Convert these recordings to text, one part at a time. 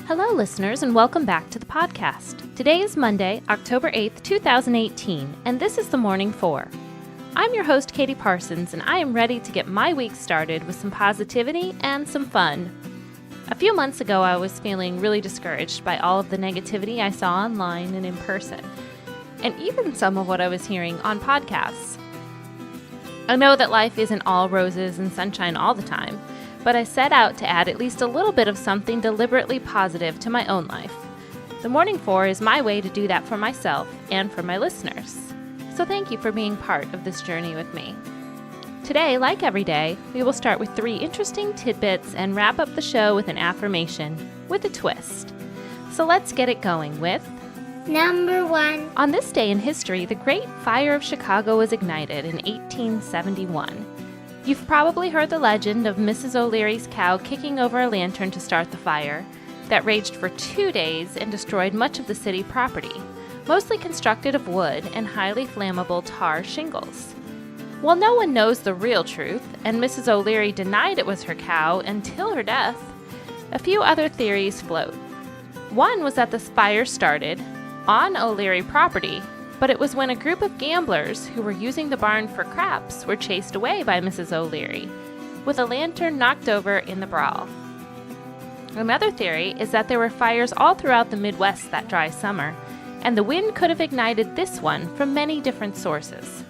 Hello, listeners, and welcome back to the podcast. Today is Monday, October 8th, 2018, and this is the Morning 4. I'm your host, Katie Parsons, and I am ready to get my week started with some positivity and some fun. A few months ago, I was feeling really discouraged by all of the negativity I saw online and in person, and even some of what I was hearing on podcasts. I know that life isn't all roses and sunshine all the time, but I set out to add at least a little bit of something deliberately positive to my own life. The Morning 4 is my way to do that for myself and for my listeners. So thank you for being part of this journey with me. Today, like every day, we will start with 3 interesting tidbits and wrap up the show with an affirmation with a twist. So let's get it going with Number 1. On this day in history, the Great Fire of Chicago was ignited in 1871. You've probably heard the legend of Mrs. O'Leary's cow kicking over a lantern to start the fire that raged for 2 days and destroyed much of the city property, mostly constructed of wood and highly flammable tar shingles. While no one knows the real truth, and Mrs. O'Leary denied it was her cow until her death, a few other theories float. One was that the fire started on O'Leary property, but it was when a group of gamblers who were using the barn for craps were chased away by Mrs. O'Leary, with a lantern knocked over in the brawl. Another theory is that there were fires all throughout the Midwest that dry summer, and the wind could have ignited this one from many different sources.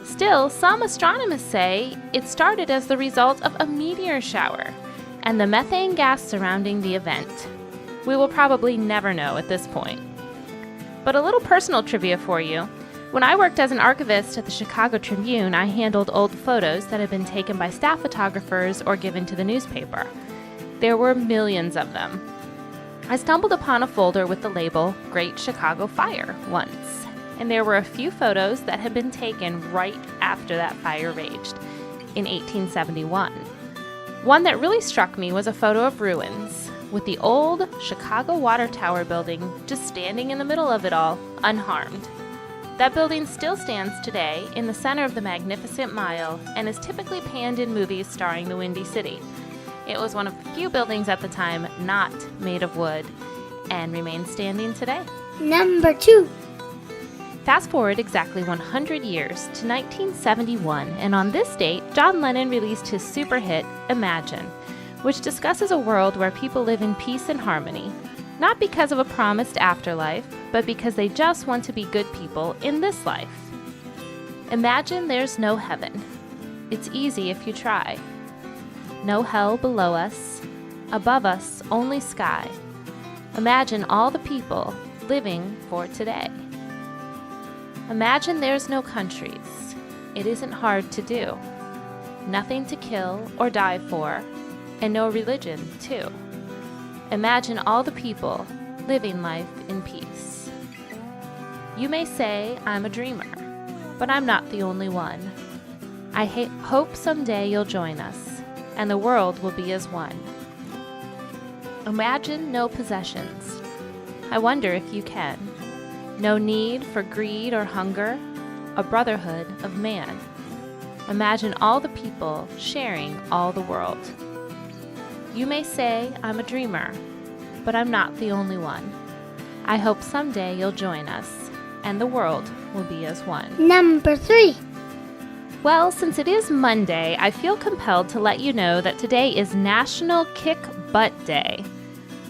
Still, some astronomers say it started as the result of a meteor shower and the methane gas surrounding the event. We will probably never know at this point. But a little personal trivia for you. When I worked as an archivist at the Chicago Tribune, I handled old photos that had been taken by staff photographers or given to the newspaper. There were millions of them. I stumbled upon a folder with the label Great Chicago Fire once, and there were a few photos that had been taken right after that fire raged in 1871. One that really struck me was a photo of ruins, with the old Chicago Water Tower building just standing in the middle of it all, unharmed. That building still stands today in the center of the Magnificent Mile and is typically panned in movies starring the Windy City. It was one of the few buildings at the time not made of wood and remains standing today. Number 2. Fast forward exactly 100 years to 1971, and on this date, John Lennon released his super hit, Imagine, which discusses a world where people live in peace and harmony, not because of a promised afterlife, but because they just want to be good people in this life. Imagine there's no heaven. It's easy if you try. No hell below us. Above us, only sky. Imagine all the people living for today. Imagine there's no countries. It isn't hard to do. Nothing to kill or die for. And no religion, too. Imagine all the people living life in peace. You may say I'm a dreamer, but I'm not the only one. I hope someday you'll join us, and the world will be as one. Imagine no possessions. I wonder if you can. No need for greed or hunger, a brotherhood of man. Imagine all the people sharing all the world. You may say I'm a dreamer, but I'm not the only one. I hope someday you'll join us, and the world will be as one. Number 3. Well, since it is Monday, I feel compelled to let you know that today is National Kick Butt Day.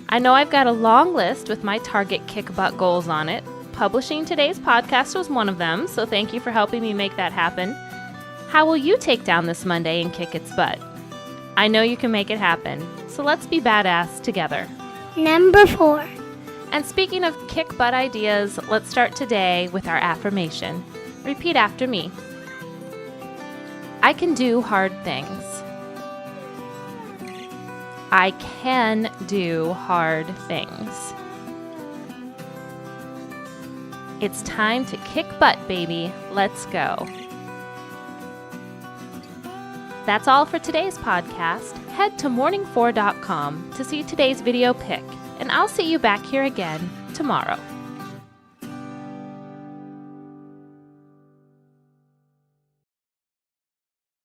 I know I've got a long list with my target kick butt goals on it. Publishing today's podcast was one of them, so thank you for helping me make that happen. How will you take down this Monday and kick its butt? I know you can make it happen, so let's be badass together. Number 4. And speaking of kick butt ideas, let's start today with our affirmation. Repeat after me. I can do hard things. I can do hard things. It's time to kick butt, baby. Let's go. That's all for today's podcast. Head to morning4.com to see today's video pick, and I'll see you back here again tomorrow.